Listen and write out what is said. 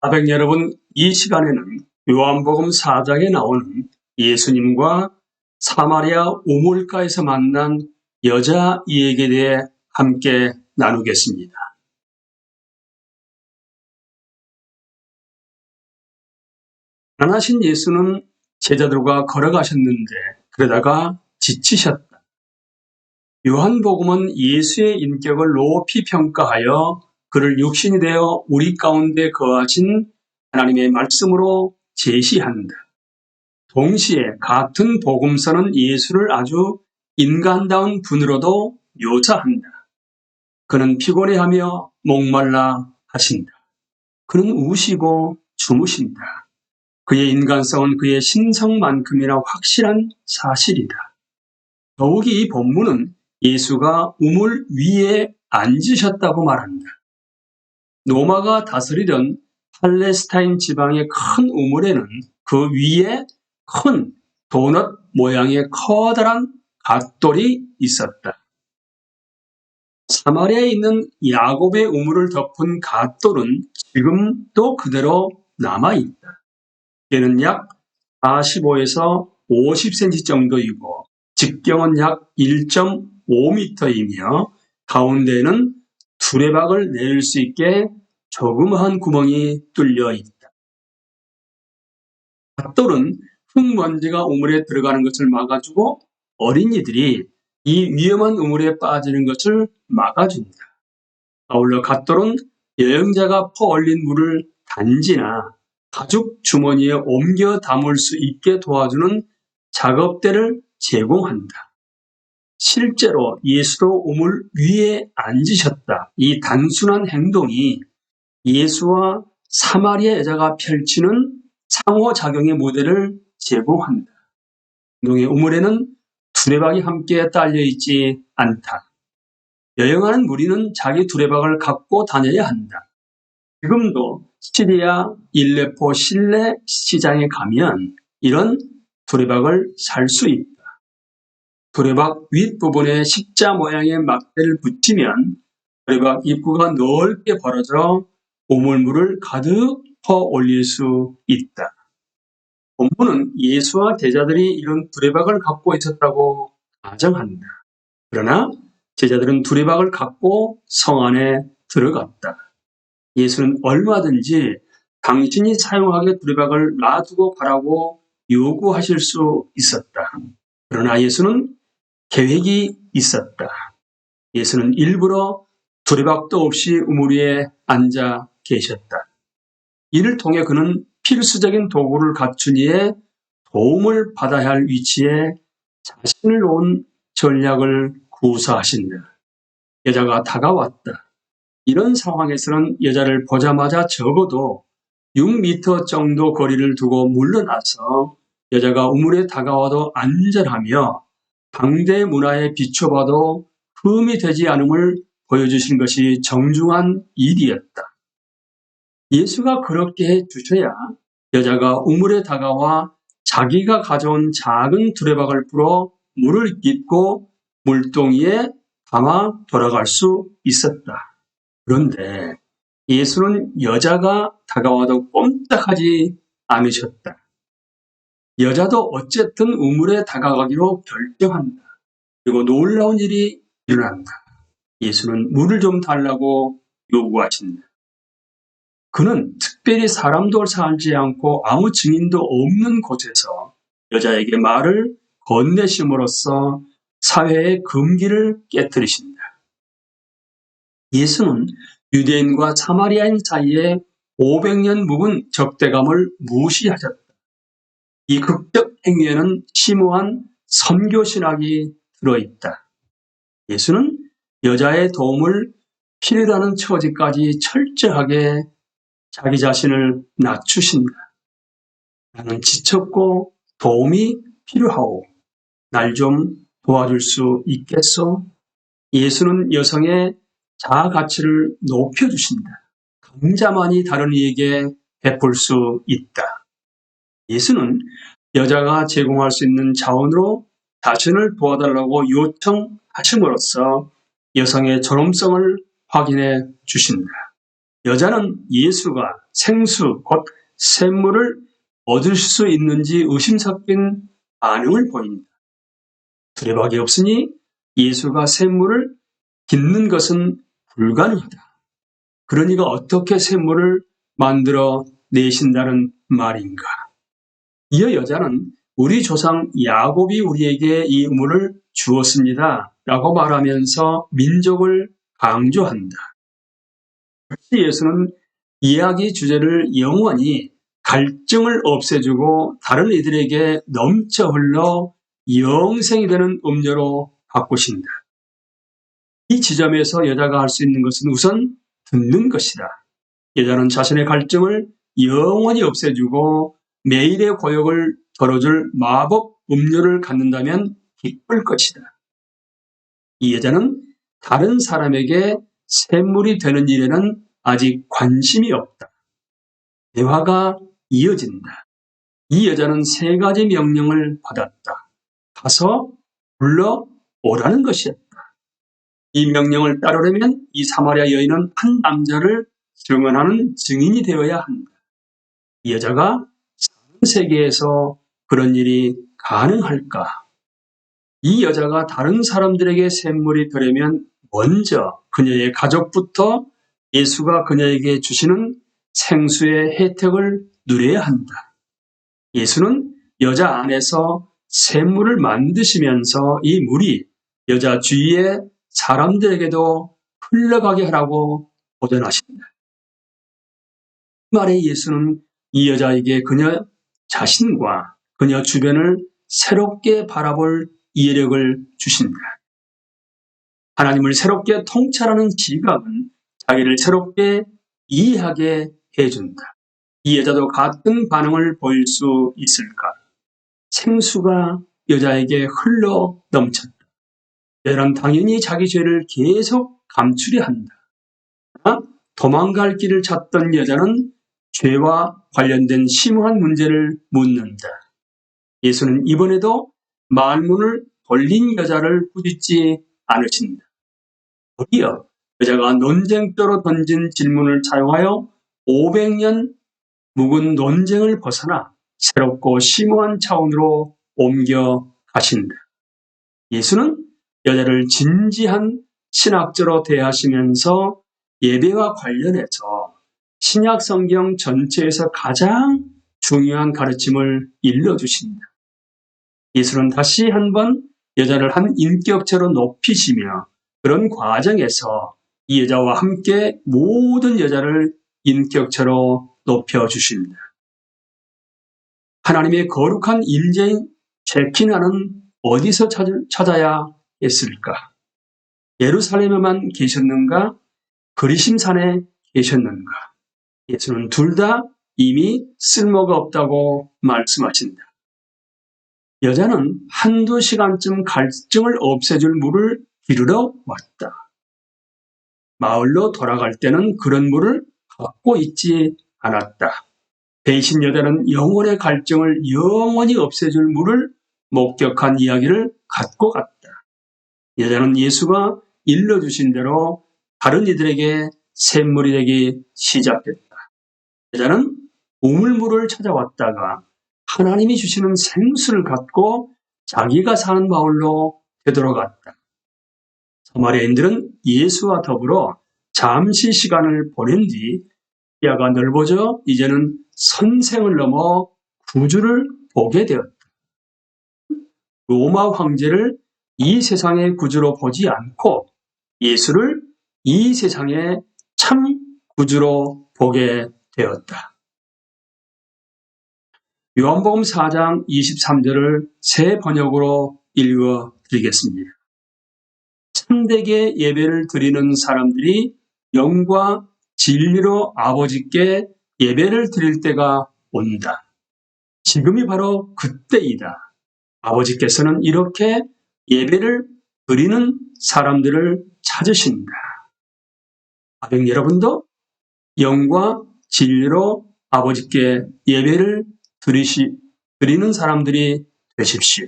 아백 여러분, 이 시간에는 요한복음 4장에 나오는 예수님과 사마리아 우물가에서 만난 여자 이야기에 대해 함께 나누겠습니다. 가난하신 예수는 제자들과 걸어가셨는데 그러다가 지치셨다. 요한복음은 예수의 인격을 높이 평가하여 그를 육신이 되어 우리 가운데 거하신 하나님의 말씀으로 제시한다. 동시에 같은 복음서는 예수를 아주 인간다운 분으로도 묘사한다. 그는 피곤해하며 목말라 하신다. 그는 우시고 주무신다. 그의 인간성은 그의 신성만큼이나 확실한 사실이다. 더욱이 이 본문은 예수가 우물 위에 앉으셨다고 말한다. 로마가 다스리던 팔레스타인 지방의 큰 우물에는 그 위에 큰 도넛 모양의 커다란 갓돌이 있었다. 사마리아에 있는 야곱의 우물을 덮은 갓돌은 지금도 그대로 남아있다. 얘는 약 45에서 50cm 정도이고 직경은 약 1.5m이며 가운데에는 두레박을 내릴 수 있게 조그마한 구멍이 뚫려 있다. 갓돌은 흙먼지가 우물에 들어가는 것을 막아주고 어린이들이 이 위험한 우물에 빠지는 것을 막아준다. 아울러 갓돌은 여행자가 퍼올린 물을 단지나 가죽 주머니에 옮겨 담을 수 있게 도와주는 작업대를 제공한다. 실제로 예수도 우물 위에 앉으셨다. 이 단순한 행동이 예수와 사마리아 여자가 펼치는 상호작용의 모델을 제공한다. 농의 우물에는 두레박이 함께 딸려있지 않다. 여행하는 무리는 자기 두레박을 갖고 다녀야 한다. 지금도 시리아 일레포 실내 시장에 가면 이런 두레박을 살 수 있다. 두레박 윗부분에 십자 모양의 막대를 붙이면 두레박 입구가 넓게 벌어져 우물물을 가득 퍼올릴 수 있다. 본문은 예수와 제자들이 이런 두레박을 갖고 있었다고 가정한다. 그러나 제자들은 두레박을 갖고 성 안에 들어갔다. 예수는 얼마든지 당신이 사용하게 두레박을 놔두고 가라고 요구하실 수 있었다. 그러나 예수는 계획이 있었다. 예수는 일부러 두레박도 없이 우물 위에 앉아 계셨다. 이를 통해 그는 필수적인 도구를 갖춘 이에 도움을 받아야 할 위치에 자신을 놓은 전략을 구사하신다. 여자가 다가왔다. 이런 상황에서는 여자를 보자마자 적어도 6m 정도 거리를 두고 물러나서 여자가 우물에 다가와도 안전하며 당대 문화에 비춰봐도 흠이 되지 않음을 보여주신 것이 정중한 일이었다. 예수가 그렇게 해주셔야 여자가 우물에 다가와 자기가 가져온 작은 두레박을 풀어 물을 깃고 물동이에 담아 돌아갈 수 있었다. 그런데 예수는 여자가 다가와도 꼼짝하지 않으셨다. 여자도 어쨌든 우물에 다가가기로 결정한다. 그리고 놀라운 일이 일어난다. 예수는 물을 좀 달라고 요구하신다. 그는 특별히 사람도 살지 않고 아무 증인도 없는 곳에서 여자에게 말을 건네심으로써 사회의 금기를 깨뜨리신다. 예수는 유대인과 사마리아인 사이에 500년 묵은 적대감을 무시하셨다. 이 극적 행위에는 심오한 선교 신학이 들어있다. 예수는 여자의 도움을 필요로 하는 처지까지 철저하게 자기 자신을 낮추신다. 나는 지쳤고 도움이 필요하오. 날 좀 도와줄 수 있겠소? 예수는 여성의 자아 가치를 높여주신다. 강자만이 다른 이에게 베풀 수 있다. 예수는 여자가 제공할 수 있는 자원으로 자신을 도와달라고 요청하심으로써 여성의 존엄성을 확인해 주신다. 여자는 예수가 생수, 곧 샘물을 얻을 수 있는지 의심 섞인 반응을 보입니다. 두레박이 없으니 예수가 샘물을 깃는 것은 불가능하다. 그러니까 어떻게 샘물을 만들어 내신다는 말인가? 이어 여자는 우리 조상 야곱이 우리에게 이 물을 주었습니다. 라고 말하면서 민족을 강조한다. 역시 예수는 이야기 주제를 영원히 갈증을 없애주고 다른 이들에게 넘쳐 흘러 영생이 되는 음료로 바꾸신다. 이 지점에서 여자가 할 수 있는 것은 우선 듣는 것이다. 여자는 자신의 갈증을 영원히 없애주고 매일의 고역을 덜어줄 마법 음료를 갖는다면 기쁠 것이다. 이 여자는 다른 사람에게 샘물이 되는 일에는 아직 관심이 없다. 대화가 이어진다. 이 여자는 3가지 명령을 받았다. 가서 불러오라는 것이었다. 이 명령을 따르려면 이 사마리아 여인은 한 남자를 증언하는 증인이 되어야 한다. 이 여자가 사는 세계에서 그런 일이 가능할까? 이 여자가 다른 사람들에게 샘물이 되려면 먼저 그녀의 가족부터 예수가 그녀에게 주시는 생수의 혜택을 누려야 한다. 예수는 여자 안에서 샘물을 만드시면서 이 물이 여자 주위의 사람들에게도 흘러가게 하라고 보전하신다. 그 말에 예수는 이 여자에게 그녀 자신과 그녀 주변을 새롭게 바라볼 이해력을 주신다. 하나님을 새롭게 통찰하는 지각은 자기를 새롭게 이해하게 해준다. 이 여자도 같은 반응을 보일 수 있을까? 생수가 여자에게 흘러 넘쳤다. 여자는 당연히 자기 죄를 계속 감추려 한다. 도망갈 길을 찾던 여자는 죄와 관련된 심오한 문제를 묻는다. 예수는 이번에도 말문을 돌린 여자를 꾸짖지 않으신다. 도리어 여자가 논쟁터로 던진 질문을 차용하여 500년 묵은 논쟁을 벗어나 새롭고 심오한 차원으로 옮겨 가신다. 예수는 여자를 진지한 신학자로 대하시면서 예배와 관련해서 신약 성경 전체에서 가장 중요한 가르침을 일러주신다. 예수는 다시 한번 여자를 한 인격체로 높이시며 그런 과정에서 이 여자와 함께 모든 여자를 인격체로 높여주십니다. 하나님의 거룩한 임재인 쉐키나는 어디서 찾아야 했을까? 예루살렘에만 계셨는가? 그리심산에 계셨는가? 예수는 둘 다 이미 쓸모가 없다고 말씀하신다. 여자는 한두 시간쯤 갈증을 없애줄 물을 기르러 왔다. 마을로 돌아갈 때는 그런 물을 갖고 있지 않았다. 대신 여자는 영혼의 갈증을 영원히 없애줄 물을 목격한 이야기를 갖고 갔다. 여자는 예수가 일러주신 대로 다른 이들에게 샘물이 되기 시작했다. 여자는 우물물을 찾아왔다가 하나님이 주시는 생수를 갖고 자기가 사는 마을로 되돌아갔다. 사마리아인들은 예수와 더불어 잠시 시간을 보낸 뒤 시야가 넓어져 이제는 선생을 넘어 구주를 보게 되었다. 로마 황제를 이 세상의 구주로 보지 않고 예수를 이 세상의 참 구주로 보게 되었다. 요한복음 4장 23절을 새 번역으로 읽어드리겠습니다. 참되게 예배를 드리는 사람들이 영과 진리로 아버지께 예배를 드릴 때가 온다. 지금이 바로 그때이다. 아버지께서는 이렇게 예배를 드리는 사람들을 찾으신다. 아멘. 여러분도 영과 진리로 아버지께 예배를 드리는 사람들이 되십시오.